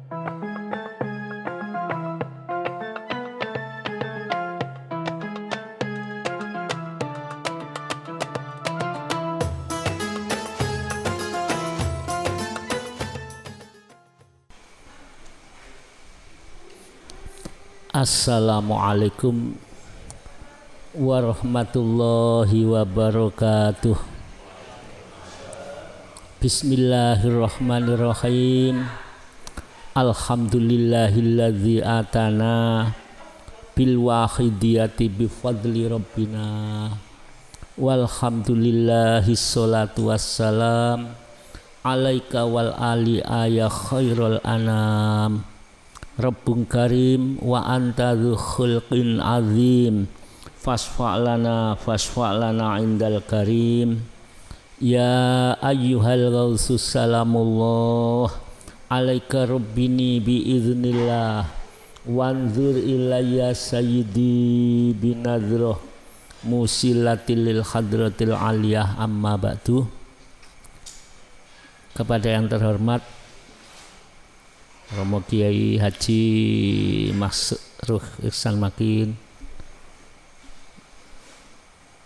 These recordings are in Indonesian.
Assalamualaikum warahmatullahi wabarakatuh. Bismillahirrahmanirrahim. Alhamdulillahilladzi atana bil wahidiyati bifadli rabbina. Walhamdulillahi sholatu wassalam alaika wal ali ya khairul anam. Rabbun karim wa anta dzu khulqin azim fasfa'lana indal karim. Ya ayyuhal ghausus salamullah alaika rabbini biiznillah wanzur ilayya sayyidi binadroh musilatil lil hadratil aliyah amma ba'du. Kepada yang terhormat Romo Kiai Haji Masruh Ihsan Makin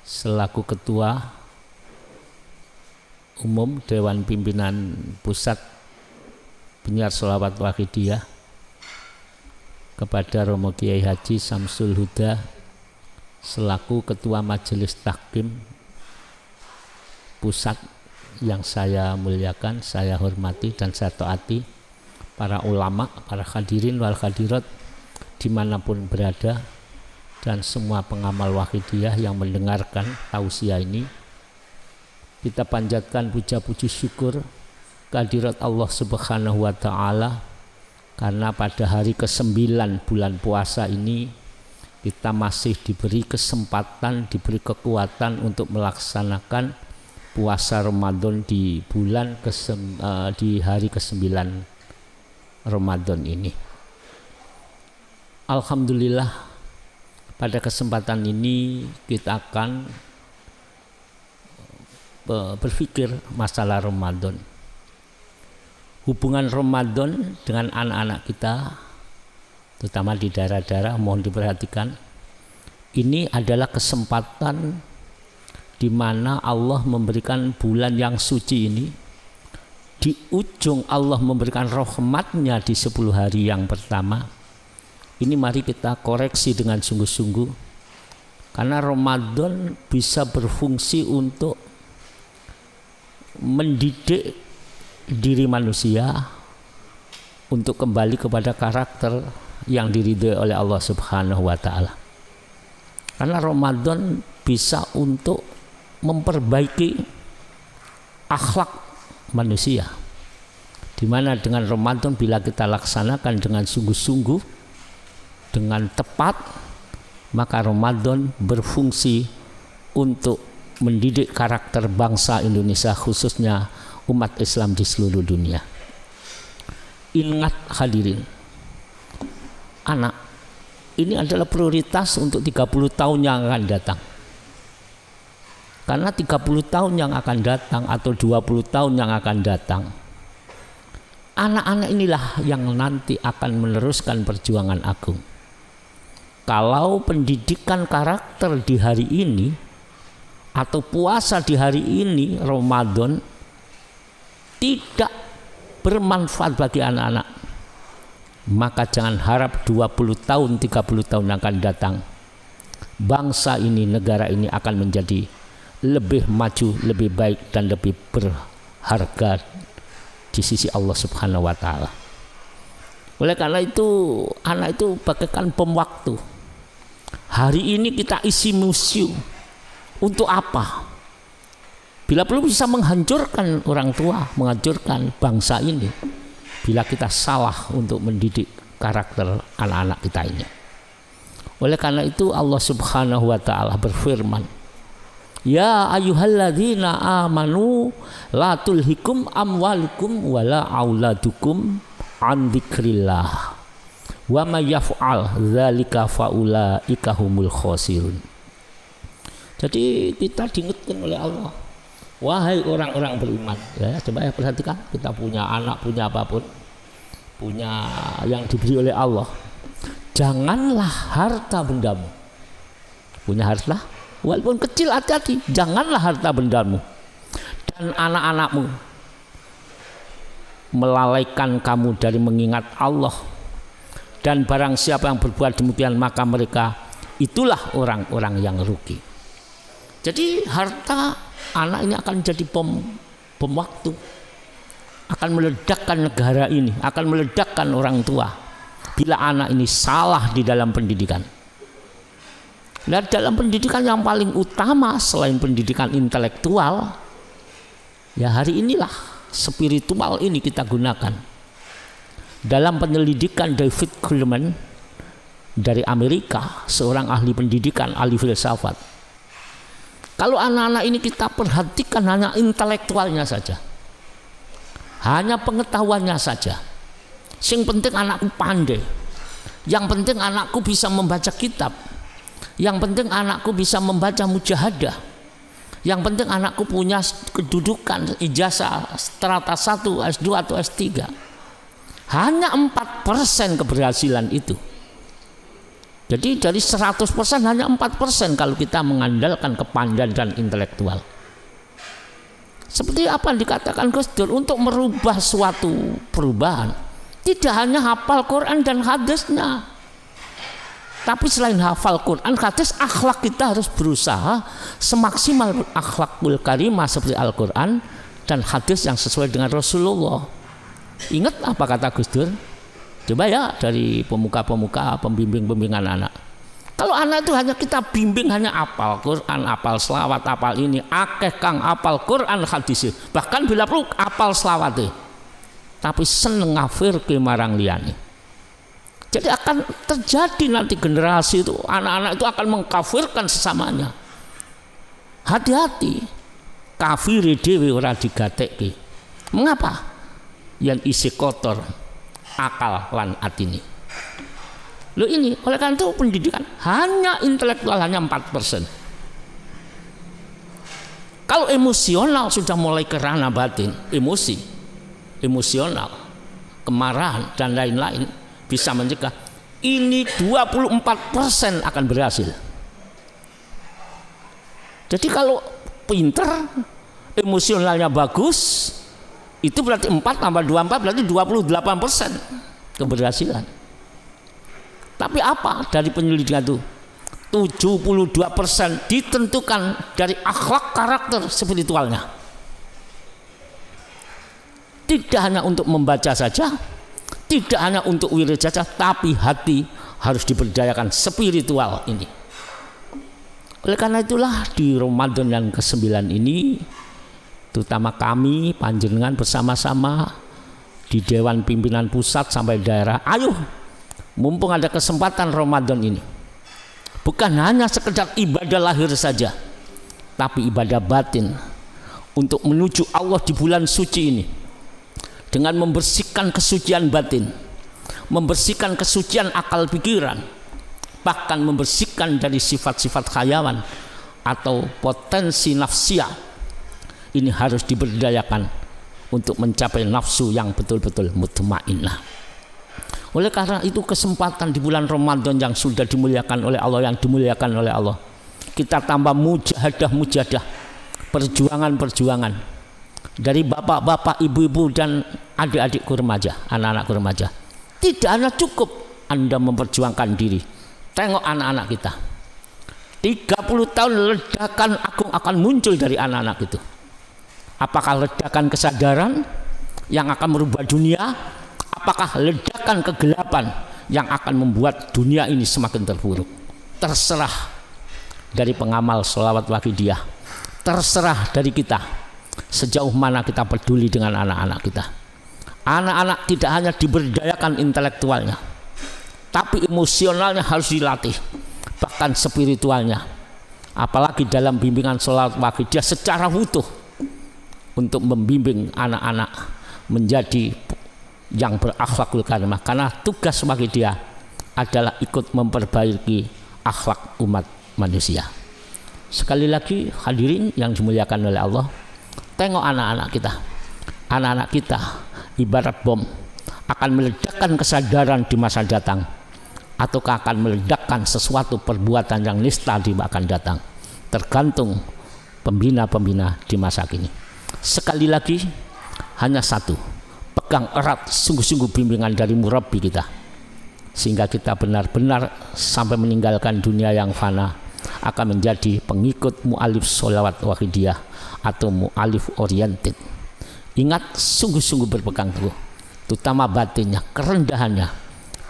selaku Ketua Umum Dewan Pimpinan Pusat Penyiar Sholawat Wahidiyah, kepada Romo Kiai Haji Samsul Huda selaku Ketua Majelis Tahkim Pusat yang saya muliakan, saya hormati dan saya taati, para ulama, para hadirin wal hadirat dimanapun berada, dan semua pengamal wahidiyah yang mendengarkan tausiah ini. Kita panjatkan puja-puji syukur kehadirat Allah Subhanahu wa Ta'ala, karena pada hari ke-9 bulan puasa ini kita masih diberi kesempatan, diberi kekuatan untuk melaksanakan puasa Ramadan di di hari ke-9 Ramadan ini. Alhamdulillah, pada kesempatan ini kita akan berpikir masalah Ramadan. Hubungan Ramadan dengan anak-anak kita, terutama di daerah-daerah, mohon diperhatikan. Ini adalah kesempatan di mana Allah memberikan bulan yang suci ini. Di ujung Allah memberikan rahmatnya di 10 hari yang pertama. Ini mari kita koreksi dengan sungguh-sungguh, karena Ramadan bisa berfungsi untuk mendidik diri manusia untuk kembali kepada karakter yang diridhoi oleh Allah Subhanahu wa Ta'ala. Karena Ramadan bisa untuk memperbaiki akhlak manusia, di mana dengan Ramadan bila kita laksanakan dengan sungguh-sungguh, dengan tepat, maka Ramadan berfungsi untuk mendidik karakter bangsa Indonesia, khususnya umat Islam di seluruh dunia. Ingat hadirin, anak ini adalah prioritas untuk 30 tahun yang akan datang. Karena 30 tahun yang akan datang atau 20 tahun yang akan datang, anak-anak inilah yang nanti akan meneruskan perjuangan agung. Kalau pendidikan karakter di hari ini atau puasa di hari ini Ramadan tidak bermanfaat bagi anak-anak, maka jangan harap 20 tahun, 30 tahun yang akan datang bangsa ini, negara ini akan menjadi lebih maju, lebih baik, dan lebih berharga di sisi Allah Subhanahu wa Ta'ala. Oleh karena itu, anak itu bagaikan bom waktu. Hari ini kita isi museum. Untuk apa? Bila perlu bisa menghancurkan orang tua, menghancurkan bangsa ini, bila kita salah untuk mendidik karakter anak-anak kita ini. Oleh karena itu Allah Subhanahu wa Ta'ala berfirman, ya ayyuhalladzina amanu la tulhikum amwalukum wala auladukum an dzikrillah wa may yaf'al dzalika faulaika humul khasirun. Jadi kita diingatkan oleh Allah, wahai orang-orang beriman, ya, coba ya perhatikan, kita punya anak, punya apapun, punya yang diberi oleh Allah, janganlah harta bendamu. Punya harta, walaupun kecil, hati-hati, janganlah harta bendamu dan anak-anakmu melalaikan kamu dari mengingat Allah. Dan barang siapa yang berbuat demikian, maka mereka itulah orang-orang yang rugi. Jadi harta anak ini akan jadi bom waktu, akan meledakkan negara ini, akan meledakkan orang tua bila anak ini salah di dalam pendidikan. Nah, dalam pendidikan yang paling utama selain pendidikan intelektual, ya hari inilah spiritual ini kita gunakan. Dalam penyelidikan David Coleman dari Amerika, seorang ahli pendidikan, ahli filsafat, kalau anak-anak ini kita perhatikan hanya intelektualnya saja, hanya pengetahuannya saja, yang penting anakku pandai, yang penting anakku bisa membaca kitab, yang penting anakku bisa membaca mujahadah, yang penting anakku punya kedudukan ijazah strata 1, S2 atau S3. Hanya 4% keberhasilan itu. Jadi dari 100% hanya 4% kalau kita mengandalkan kepandaian dan intelektual. Seperti apa yang dikatakan Gus Dur, untuk merubah suatu perubahan tidak hanya hafal Quran dan hadisnya, tapi selain hafal Quran, hadis, akhlak kita harus berusaha semaksimal akhlakul karimah seperti Al-Quran dan hadis yang sesuai dengan Rasulullah. Ingat apa kata Gus Dur? Coba ya, dari pemuka-pemuka, pembimbing-pembimbingan anak. Kalau anak itu hanya kita bimbing hanya apal Quran, apal selawat, apal ini, akeh kang apal Quran hadis, bahkan bila perlu apal selawat, tapi seneng ngafir ke marang liyane. Jadi akan terjadi nanti generasi itu, anak-anak itu akan mengkafirkan sesamanya. Hati-hati, kafir dhewe ora digatekke. Mengapa? Yang isi kotor akal lan atini. Loh ini, oleh karena itu pendidikan hanya intelektual hanya 4%. Kalau emosional sudah mulai ke ranah batin, emosi, emosional, kemarahan dan lain-lain bisa mencegah. Ini 24% akan berhasil. Jadi kalau pinter, emosionalnya bagus, itu berarti 4 tambah 24 berarti 28% keberhasilan. Tapi apa dari penyelidikan itu? 72% ditentukan dari akhlak, karakter spiritualnya. Tidak hanya untuk membaca saja, tidak hanya untuk wirid saja, tapi hati harus diberdayakan spiritual ini. Oleh karena itulah di Ramadan yang ke-9 ini, terutama kami panjenengan bersama-sama di Dewan Pimpinan Pusat sampai daerah, ayo mumpung ada kesempatan Ramadan ini, bukan hanya sekedar ibadah lahir saja, tapi ibadah batin untuk menuju Allah di bulan suci ini, dengan membersihkan kesucian batin, membersihkan kesucian akal pikiran, bahkan membersihkan dari sifat-sifat khayawan atau potensi nafsiyah. Ini harus diberdayakan untuk mencapai nafsu yang betul-betul mutmainnah. Oleh karena itu kesempatan di bulan Ramadan yang sudah dimuliakan oleh Allah, yang dimuliakan oleh Allah, kita tambah mujahadah, perjuangan dari bapak-bapak, ibu-ibu dan adik-adikku remaja, anak-anakku remaja. Tidak hanya cukup Anda memperjuangkan diri. Tengok anak-anak kita. 30 tahun ledakan agung akan muncul dari anak-anak itu. Apakah ledakan kesadaran yang akan merubah dunia? Apakah ledakan kegelapan yang akan membuat dunia ini semakin terpuruk? Terserah dari pengamal sholawat wakidiyah, terserah dari kita sejauh mana kita peduli dengan anak-anak kita. Anak-anak tidak hanya diberdayakan intelektualnya, tapi emosionalnya harus dilatih, bahkan spiritualnya, apalagi dalam bimbingan sholawat wakidiyah secara utuh, untuk membimbing anak-anak menjadi yang berakhlakul karimah, karena tugas bagi dia adalah ikut memperbaiki akhlak umat manusia. Sekali lagi hadirin yang dimuliakan oleh Allah, tengok anak-anak kita. Anak-anak kita ibarat bom. akan meledakkan kesadaran di masa datang, ataukah akan meledakkan sesuatu perbuatan yang nista di akan datang, tergantung pembina-pembina di masa kini. Sekali lagi, hanya satu, pegang erat sungguh-sungguh bimbingan dari murabbi kita, sehingga kita benar-benar sampai meninggalkan dunia yang fana akan menjadi pengikut mu'alif sholawat wahidiyah atau mu'alif oriented. Ingat, sungguh-sungguh berpegang teguh, terutama batinnya, kerendahannya.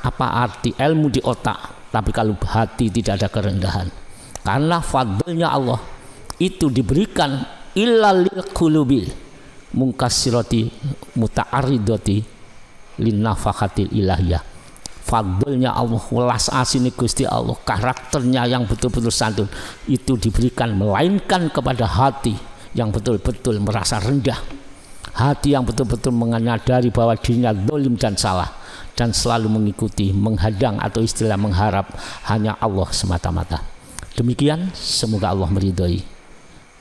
Apa arti ilmu di otak tapi kalau hati tidak ada kerendahan? Karena fadlnya Allah itu diberikan illal lil qulubil mungkasirati muta'aridati linnafakatil ilahiyah. Fadlnya Allah, welas asini Gusti Allah, karakternya yang betul-betul santun itu diberikan melainkan kepada hati yang betul-betul merasa rendah, hati yang betul-betul menyadari bahwa dirinya zalim dan salah, dan selalu mengikuti, menghadang atau istilah mengharap hanya Allah semata-mata. Demikian, semoga Allah meridhoi.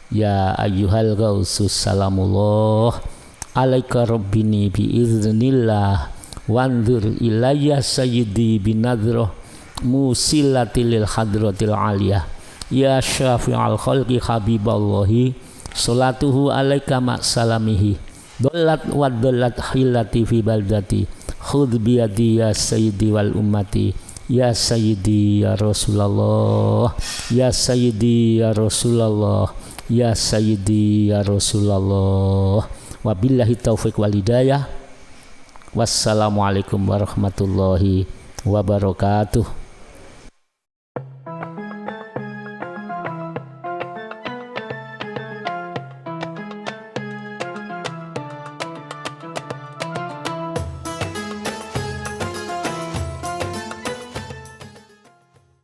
Ya ayyuhal ghausus salamullah alaika rabbini biiznillah wanzur ilayya sayyidi binadroh musilatil hadratil aliyah ya syafi'al khalqi habiballahi salatuhu alaika ma'salamihi dollat wa dollat hilati fi baldati khudh biyadi ya sayyidi wal ummati ya sayyidi ya Rasulullah ya sayyidi ya Rasulullah ya sayyidi ya Rasulullah. Wabillahi taufiq wal hidayah. Wassalamualaikum warahmatullahi wabarakatuh.